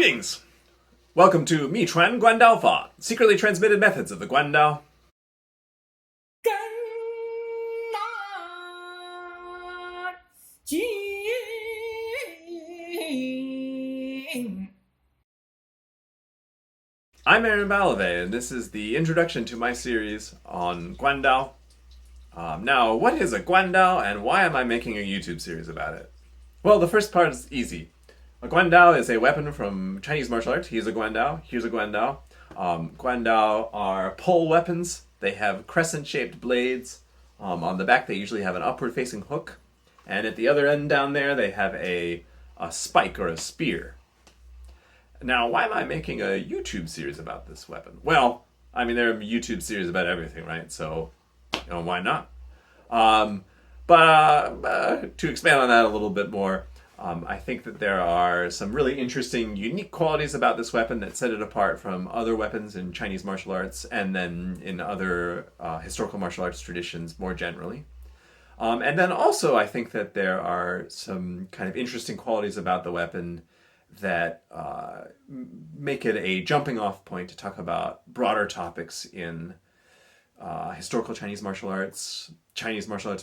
Greetings! Welcome to秘传关刀法, secretly transmitted methods of the Guandao. I'm Aaron Balave, and this is the introduction to my series on Guandao. Now, what is a Guandao, and why am I making a YouTube series about it? Well, the first part is easy. A Guandao is a weapon from Chinese martial arts. Here's a Guandao. Guandao are pole weapons. They have crescent-shaped blades. On the back, they usually have an upward-facing hook. And at the other end down there, they have a spike or a spear. Now, why am I making a YouTube series about this weapon? Well, I mean, there are YouTube series about everything, right? So, why not? But to expand on that a little bit more, I think that there are some really interesting, unique qualities about this weapon that set it apart from other weapons in Chinese martial arts and then in other historical martial arts traditions more generally. And then also, I think that there are some kind of interesting qualities about the weapon that make it a jumping off point to talk about broader topics in historical Chinese martial arts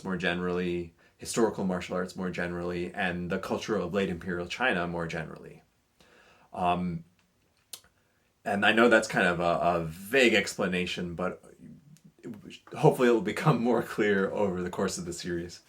more generally, historical martial arts more generally, and the culture of late imperial China more generally. And I know that's kind of a vague explanation, but hopefully it will become more clear over the course of the series.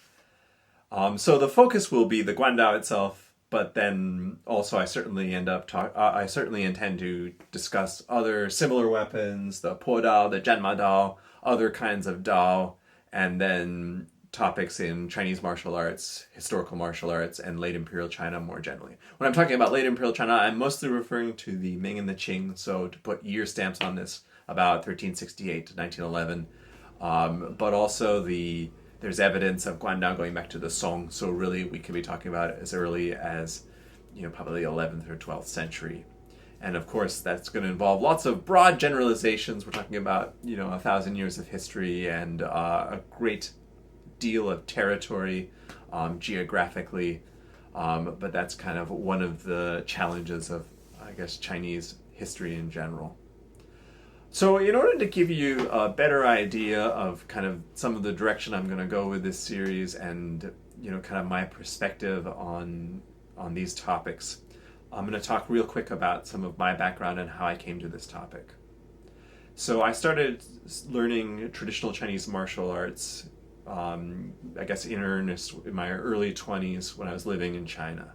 So the focus will be the Guandao itself, but then also I certainly intend to discuss other similar weapons, the Po Dao, the Zhanma Dao, other kinds of Dao, and then topics in Chinese martial arts, historical martial arts, and late imperial China more generally. When I'm talking about late imperial China, I'm mostly referring to the Ming and the Qing, so to put year stamps on this, about 1368 to 1911. But also there's evidence of Guandao going back to the Song, so really we could be talking about it as early as, probably 11th or 12th century. And of course, that's going to involve lots of broad generalizations. We're talking about, 1,000 years of history and a great deal of territory geographically. But that's kind of one of the challenges of, I guess, Chinese history in general. So in order to give you a better idea of kind of some of the direction I'm going to go with this series and, kind of my perspective on these topics, I'm going to talk real quick about some of my background and how I came to this topic. So I started learning traditional Chinese martial arts, I guess in earnest, in my early 20s when I was living in China.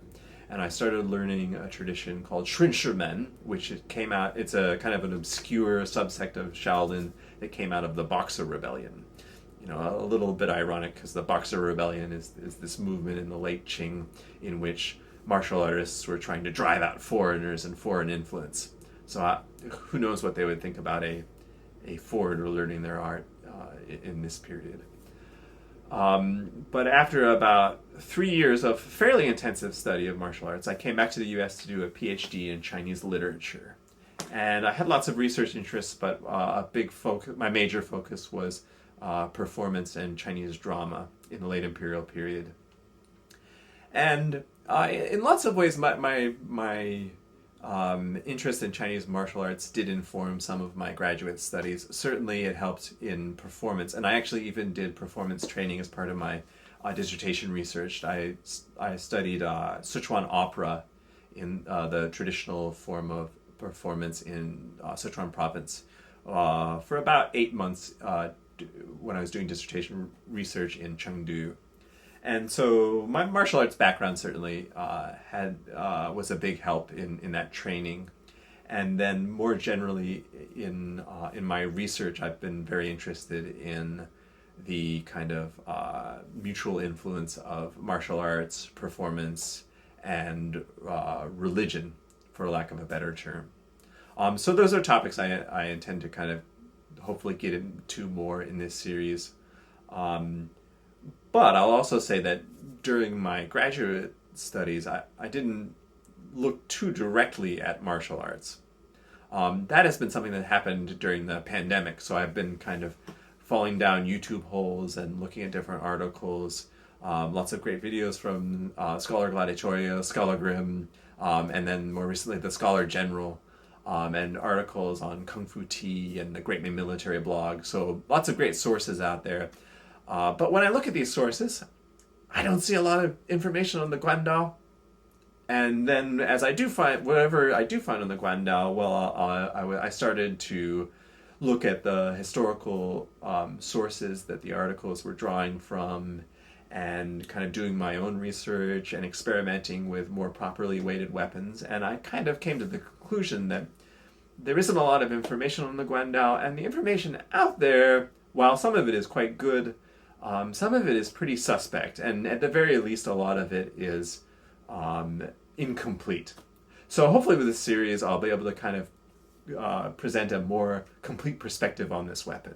And I started learning a tradition called Shunshimen, which it's a kind of an obscure subsect of Shaolin that came out of the Boxer Rebellion. A little bit ironic because the Boxer Rebellion is this movement in the late Qing in which martial artists were trying to drive out foreigners and foreign influence. So who knows what they would think about a foreigner learning their art in this period. But after about 3 years of fairly intensive study of martial arts, I came back to the US to do a PhD in Chinese literature. And I had lots of research interests, but my major focus was performance and Chinese drama in the late imperial period. And in lots of ways, my interest in Chinese martial arts did inform some of my graduate studies. Certainly it helped in performance, and I actually even did performance training as part of my dissertation research. I studied Sichuan opera in the traditional form of performance in Sichuan province for about 8 months when I was doing dissertation research in Chengdu. And so my martial arts background certainly was a big help in that training. And then more generally in my research, I've been very interested in the kind of mutual influence of martial arts, performance, and religion, for lack of a better term. So those are topics I intend to kind of hopefully get into more in this series. But I'll also say that during my graduate studies, I didn't look too directly at martial arts. That has been something that happened during the pandemic, so I've been kind of falling down YouTube holes and looking at different articles, lots of great videos from Scholar Gladiatoria, Scholar Grimm, and then more recently the Scholar General, and articles on Kung Fu Tea and the Great May Military Blog. So lots of great sources out there. But when I look at these sources, I don't see a lot of information on the Guandao. And then as I do find, whatever I do find on the Guandao, well, I started to look at the historical sources that the articles were drawing from, and kind of doing my own research and experimenting with more properly weighted weapons. And I kind of came to the conclusion that there isn't a lot of information on the Guandao, and the information out there, while some of it is quite good, some of it is pretty suspect, and at the very least a lot of it is incomplete. So hopefully with this series I'll be able to kind of present a more complete perspective on this weapon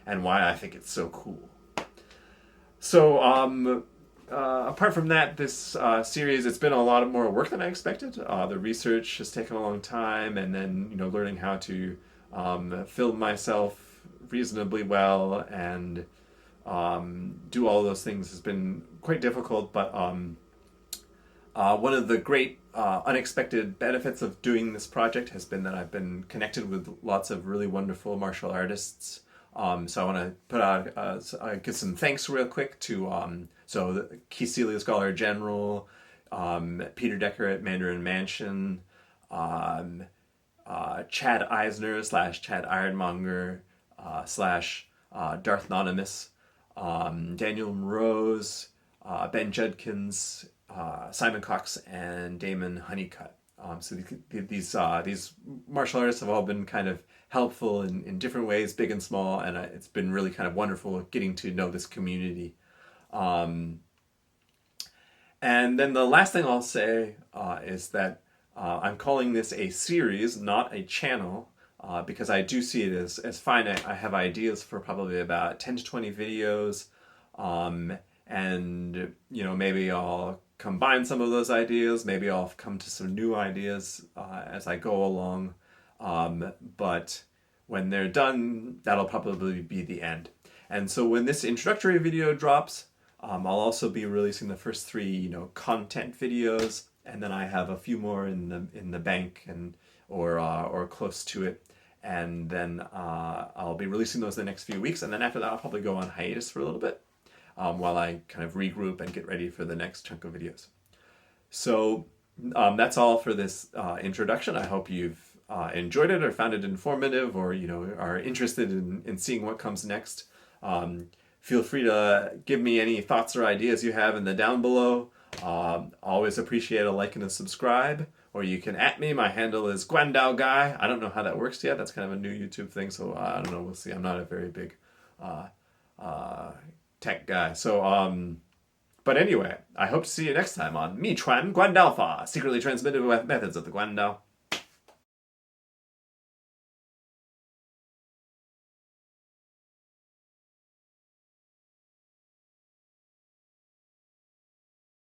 and why I think it's so cool. So apart from that, this series, it's been a lot more work than I expected. The research has taken a long time, and then learning how to film myself reasonably well and do all those things has been quite difficult. But one of the great unexpected benefits of doing this project has been that I've been connected with lots of really wonderful martial artists. So I want to put out, give some thanks real quick to, Keith Seeley, Scholar General, Peter Decker at Mandarin Mansion, Chad Eisner / Chad Ironmonger / Darth Anonymous, Daniel Rose, Ben Judkins, Simon Cox, and Damon Honeycutt. So these martial artists have all been kind of helpful in different ways, big and small, and it's been really kind of wonderful getting to know this community. And then the last thing I'll say is that I'm calling this a series, not a channel, because I do see it as finite. I have ideas for probably about 10 to 20 videos, and maybe I'll combine some of those ideas. Maybe I'll come to some new ideas as I go along. But when they're done, that'll probably be the end. And so when this introductory video drops, I'll also be releasing the first 3, content videos, and then I have a few more in the bank or close to it. And then I'll be releasing those the next few weeks, and then after that I'll probably go on hiatus for a little bit while I kind of regroup and get ready for the next chunk of videos. So that's all for this introduction. I hope you've enjoyed it or found it informative, or are interested in seeing what comes next. Feel free to give me any thoughts or ideas you have in the down below. Always appreciate a like and a subscribe, or you can @ me. My handle is Guandao Guy. I don't know how that works yet. That's kind of a new YouTube thing, so I don't know. We'll see. I'm not a very big tech guy. So, but anyway, I hope to see you next time on秘傳關刀法, secretly transmitted methods of the Guandao.